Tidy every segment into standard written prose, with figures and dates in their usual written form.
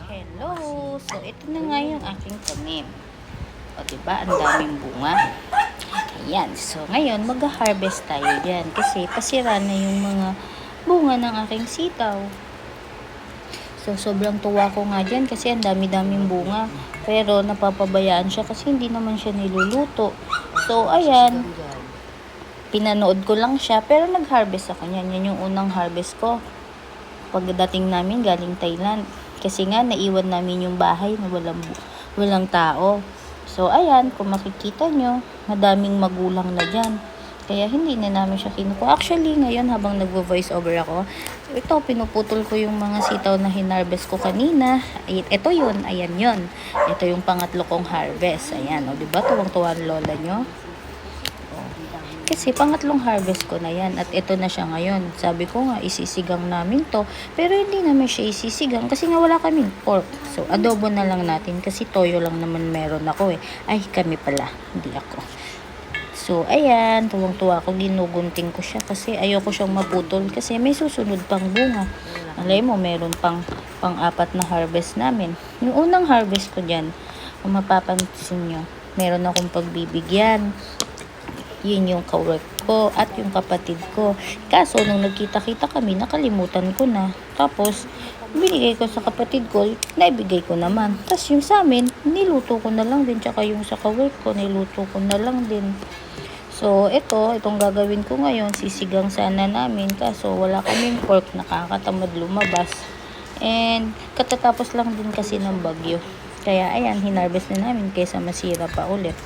Hello! So, ito na nga yung aking tanim. O, diba? Ang daming bunga. Ayan. So, ngayon, mag-harvest tayo dyan. Kasi, pasira na yung mga bunga ng aking sitaw. So, sobrang tuwa ko nga dyan kasi ang dami-daming bunga. Pero, napapabayaan siya kasi hindi naman siya niluluto. So, ayan. Pinanood ko lang siya. Pero, nag-harvest ako niyan. Yan yung unang harvest ko. Pagdating namin galing Thailand. Kasi nga, naiwan namin yung bahay na walang tao. So, ayan, kung makikita nyo, madaming magulang na dyan. Kaya, hindi na namin siya kinukuha. Actually, ngayon, habang nagvo-voice over ako, ito, pinuputol ko yung mga sitaw na hinarvest ko kanina. Ito yun, ayan yun. Ito yung pangatlo kong harvest. Ayan, o, diba? Tuwang-tuwa ang lola nyo. Kasi pangatlong harvest ko na yan at ito na siya ngayon. Sabi ko nga isisigang namin to, pero hindi naman siya isisigang kasi nga wala kaming pork. So adobo na lang natin kasi toyo lang naman meron ako eh. Ay kami pala, hindi ako. So ayan, tuwang-tuwa ako, ginugunting ko siya kasi ayoko siyang maputol kasi may susunod pang bunga. Alay mo, meron pang-apat na harvest namin. Yung unang harvest ko dyan, kung mapapansin nyo, meron akong pagbibigyan. Yun yung kawork ko at yung kapatid ko. Kaso, nung nagkita-kita kami, nakalimutan ko na. Tapos, binigay ko sa kapatid ko, naibigay ko naman. Tapos, yung sa amin, niluto ko na lang din. Tsaka yung sa kawork ko, niluto ko na lang din. So, itong gagawin ko ngayon, sisigang sana namin. Kaso, wala kaming pork, nakakatamad lumabas. And, katatapos lang din kasi ng bagyo. Kaya, ayan, hinarvest na namin kaysa masira pa ulit.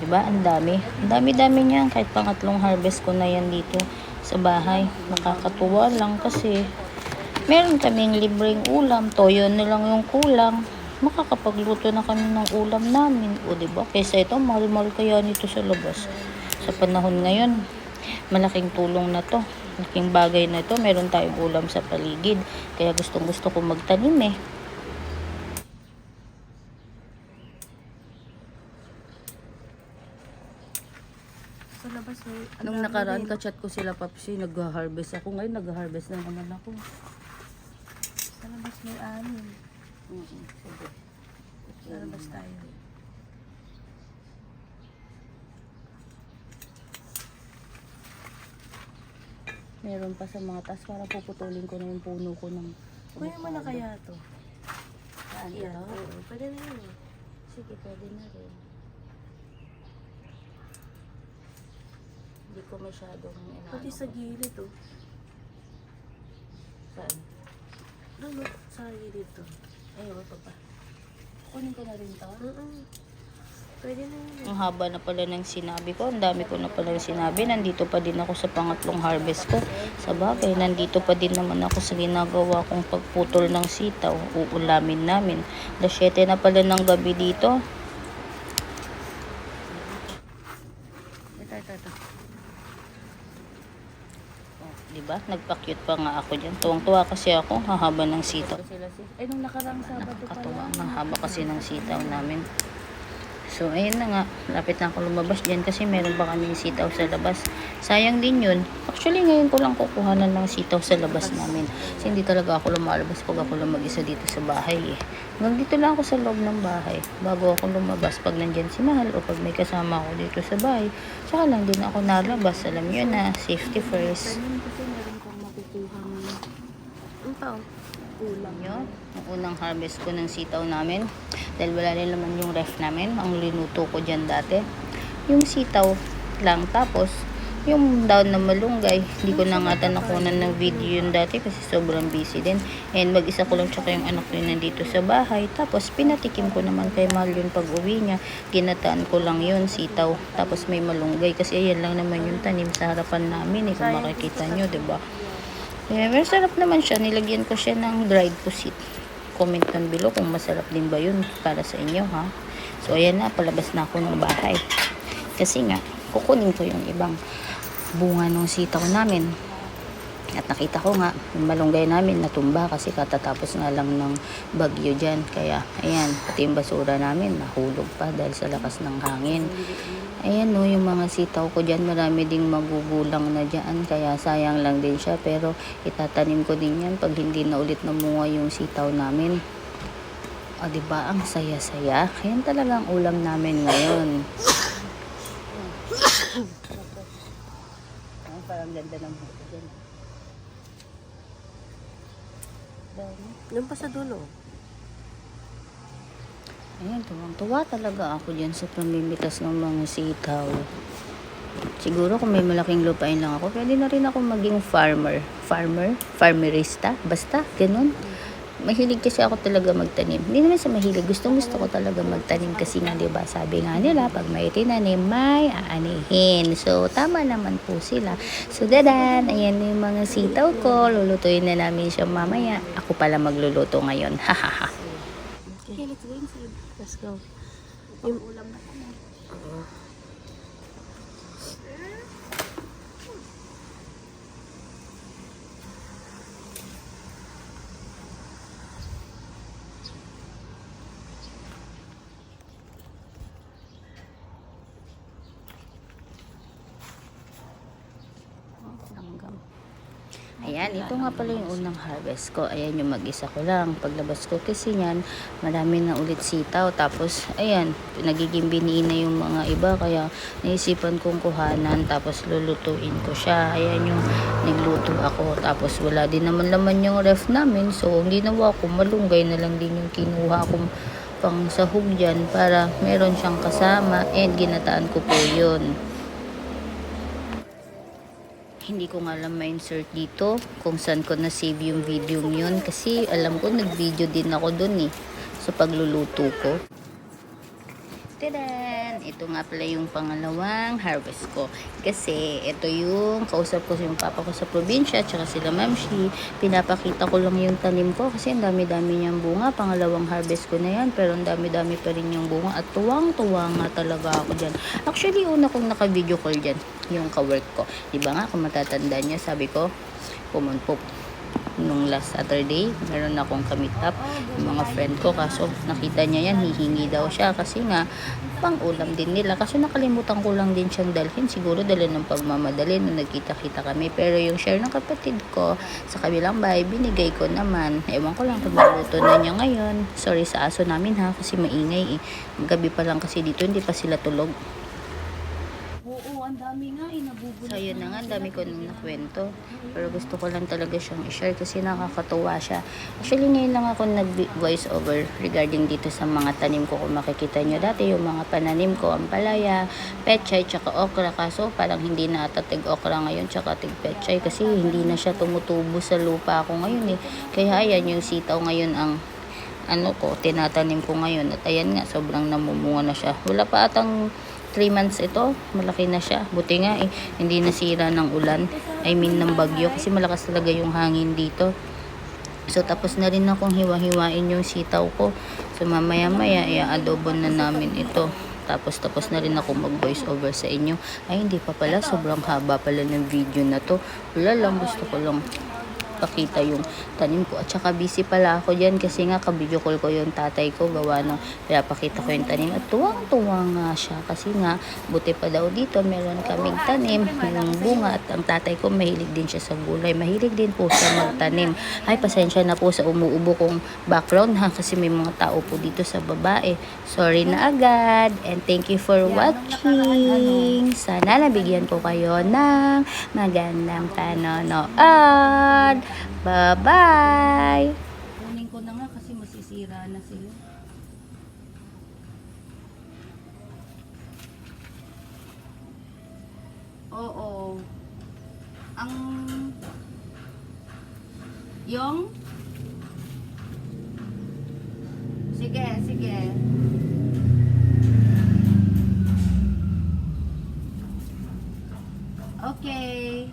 Diba? Ang dami. Ang dami-dami niyan. Kahit pangatlong harvest ko na yan dito sa bahay. Nakakatuwa lang kasi meron kaming libreng ulam. Toyo na lang yung kulang. Makakapagluto na kami ng ulam namin. O diba? Kaysa ito, mahal-mahal kaya nito sa labas. Sa panahon ngayon, malaking tulong na to. Malaking bagay na to. Meron tayong ulam sa paligid. Kaya gustong-gusto ko magtanim eh. Sa labas, Nung nakaraan ka-chat ko sila Papsi, nag-harvest ako. Ngayon nag-harvest na naman ako. sa labas may anin. Sige. Sa labas tayo. Meron pa sa mga taas para puputulin ko na yung puno ko ng Kuya mo na kaya to? Saan Yan. ito? Oo, pwede na yun. Sige, pwede na rin. Hindi ko masyadong Pati sa gilid to. Saan? Ano? Sa gilid to. Ay, ito pa. Kunin ko na rin to. Pwede na yun. Ang haba na pala ng sinabi ko. Ang dami ko na pala sinabi. Nandito pa din ako sa pangatlong harvest ko. Sa bagay, nandito pa din naman ako sa ginagawa kong pagputol ng sitaw. Uulamin namin. 7 na pala ng gabi dito. Ito. Oh, diba? Nagpa-cute pa nga ako dyan. Tuwang-tuwa kasi ako. Hahaba ng sitaw. Ay, nung nakarang Sabado pa Nakakatuwa. lang. Ang haba kasi ng sitaw namin. So, ayun na nga. Lapit na ako lumabas dyan kasi meron pa kami sitaw sa labas. Sayang din yun. Actually, ngayon ko lang kukuhanan ng sitaw sa labas namin. Kasi hindi talaga ako lumalabas pag ako lang mag-isa dito sa bahay eh. Hanggang dito lang ako sa loob ng bahay. Bago ako lumabas pag nandyan si Mahal o pag may kasama ako dito sa bahay. Saka lang din ako nalabas. Alam nyo na, safety first. Ganun kasi meron kang makukuha ng ang tao. Ulam nyo, ang unang harvest ko ng sitaw namin dahil wala rin naman yung ref namin, ang linuto ko dyan dati yung sitaw lang, tapos yung daon na malunggay, hindi ko na nga nakunan ng video yun dati kasi sobrang busy din, and mag-isa ko lang tsaka yung anak ko yun nandito sa bahay, tapos pinatikim ko naman kay Mahal yun pag uwi niya, ginataan ko lang yun, sitaw, tapos may malunggay kasi ayan lang naman yung tanim sa harapan namin eh, kung makikita nyo, diba? Yeah, pero sarap naman siya. Nilagyan ko siya ng dried pusit. Comment down below kung masarap din ba yun para sa inyo, ha? So, ayan na. Palabas na ako ng bahay. Kasi nga, kukunin ko yung ibang bunga ng sitaw namin. At nakita ko nga, yung malunggay namin natumba kasi katatapos nga lang ng bagyo dyan. Kaya, ayan, pati yung basura namin nahulog pa dahil sa lakas ng hangin. Ayan no, yung mga sitaw ko dyan, marami ding magugulang na dyan. Kaya sayang lang din siya. Pero itatanim ko din yan pag hindi na ulit namunga yung sitaw namin. O diba, ang saya-saya. Ayan talaga ang ulam namin ngayon. Parang ganda ng buko dyan. Doon pa sa dulo. Ayan, tuwang-tuwa talaga ako dyan sa pamimitas ng mga sitaw. Siguro kung may malaking lupain lang ako, pwede na rin ako maging farmerista, basta, ganun. Mahilig kasi ako talaga magtanim. Hindi naman sa mahilig, gusto ko talaga magtanim kasi nga, diba, sabi nga nila, pag may tinanim, may aanihin. So, tama naman po sila. So, dadan, ayan na yung mga sitaw ko. Lulutuin na namin siya mamaya. Ako pala magluluto ngayon. Hahaha. Okay, let's go inside. Let's go. Yung ulam na kami. Langgam. Ayan, ito nga pala yung unang harvest ko. Ayan yung mag-isa ko lang. Paglabas ko kasi yan, marami na ulit sitaw. Tapos, ayan, nagiging biniin na yung mga iba. Kaya, naisipan kong kuhanan. Tapos, lulutuin ko siya. Ayan yung nagluto ako. Tapos, wala din naman laman yung ref namin. So, hindi nawa ko. Malunggay na lang din yung kinuha kong pang sahog dyan para meron siyang kasama. And, ginataan ko po yun. Hindi ko nga alam ma-insert dito kung saan ko na-save yung video yun kasi alam ko nag-video din ako dun sa pagluluto ko. Tadan! Ito nga pala yung pangalawang harvest ko. Kasi ito yung kausap ko yung papa ko sa probinsya tsaka sila mamshi. Pinapakita ko lang yung tanim ko kasi ang dami-dami niyang bunga. Pangalawang harvest ko na yan pero ang dami-dami pa rin yung bunga at tuwang-tuwa nga talaga ako dyan. Actually, una kong naka-video call dyan yung ka-work ko. Diba nga, kung matatandaan niya, sabi ko, pumunpok. Nung last Saturday, meron akong ka-meet up yung mga friend ko. Kaso nakita niya yan, hihingi daw siya kasi nga pang ulam din nila. Kaso nakalimutan ko lang din siyang dalhin. Siguro dala ng pagmamadali nung nagkita-kita kami. Pero yung share ng kapatid ko sa kabilang bahay, binigay ko naman. Ewan ko lang kung maluto na niya ngayon. Sorry sa aso namin ha, kasi maingay Gabi pa lang kasi dito, hindi pa sila tulog. Oo, ang dami nga nabubulo. So, yun na nga, ang dami ko nang nakwento. Pero gusto ko lang talaga siyang i-share kasi nakakatuwa siya. Actually, ngayon lang ako nag-voice over regarding dito sa mga tanim ko. Kung makikita nyo dati, yung mga pananim ko, ampalaya, pechay, tsaka okra. Kaso, parang hindi na tig okra ngayon, tsaka tig pechay. Kasi hindi na siya tumutubo sa lupa ko ngayon Kaya, ayan, yung sitaw ngayon ang tinatanim ko ngayon. At ayan nga, sobrang namumunga na siya. Wala pa atang 3 months ito, malaki na siya. Buti nga hindi nasira ng ulan. I mean ng bagyo kasi malakas talaga yung hangin dito. So tapos na rin akong hiwa-hiwain yung sitaw ko. So mamaya-maya i-adobo na namin ito. Tapos na rin ako mag-voice over sa inyo. Ay hindi pa pala, sobrang haba pala ng video na to. Wala lang, gusto ko lang pakita yung tanim ko. At saka busy pala ako dyan kasi nga ka-video call ko yung tatay ko gawa ng pinapakita ko yung tanim. At tuwang-tuwa nga siya kasi nga buti pa daw dito meron kaming tanim, yung bunga at ang tatay ko mahilig din siya sa gulay. Mahilig din po siya magtanim. Ay pasensya na po sa umuubo kong background ha kasi may mga tao po dito sa babae. Sorry na agad and thank you for watching. Sana nabigyan ko kayo ng magandang panonood. Bye-bye! Kunin ko na nga kasi masisira na sila. Oo. Ang yung sige. Okay.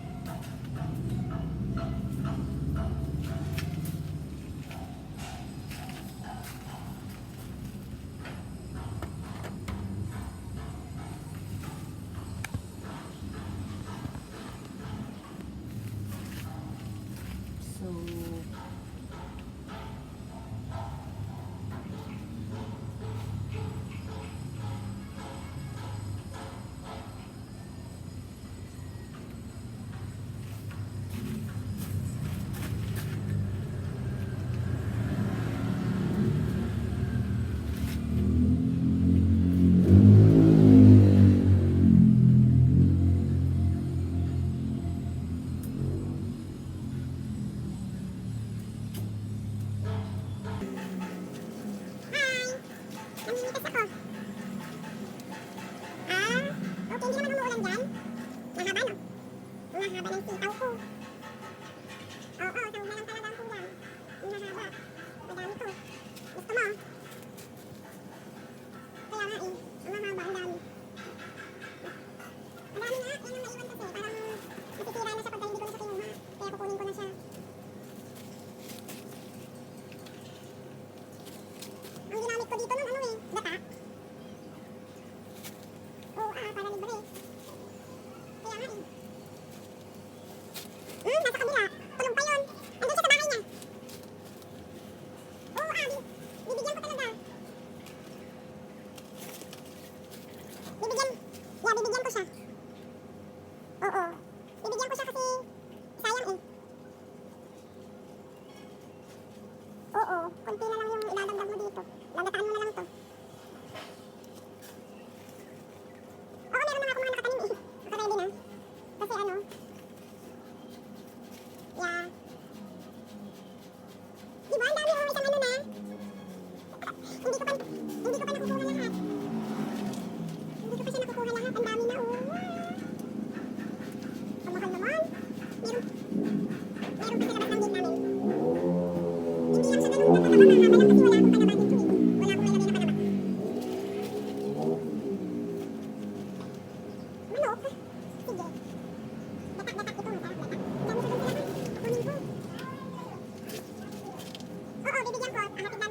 Nagtitest ako. Ah, okay, hindi naman umuulan dyan. Mahaba, no? Ang haba ng sitaw ko. Oo, sawag na lang talaga ang kulang. Ang haba. Madami to. Gusto mo? Kaya nga eh. Ang mahaba, ang dami. Ang dami nga. Yan ang naiwan kasi. Parang nasisira na siya pagka hindi ko na siya kinuha. Kaya kukunin ko na siya. Ang ginamit ko dito nun ano eh. Gata. Oo, para libre. Kaya nga eh. Nasa kabila. Tulong pa yun. Andun siya sa bahay niya. Oo, bibigyan ko talaga. Bibigyan ko siya. Oo. Bibigyan ko siya kasi sayang eh. Oo, konti na lang yung ilalagdag mo dito. Lagataan mo na lang to. Oo, meron na nga ako mga nakatanim eh. Nakaready na. Kasi ano, yeah. Diba, ang dami isang ano na. Hindi ko pa nakukuha lahat. Hindi ko pa siya nakukuha lahat. Ang dami na, oh. Ang mahal naman. Meron pa sa labas ng gate namin. Hindi lang siya ganun kataba. Mahaba lang kasi wala akong panaba dito eh. Wala akong nilagay na panaba. Manok. Sige. Datak ito. Datak. Dami ko dun sa labas. Kunin ko. Oo, bibigyan ko. Ang hatid namin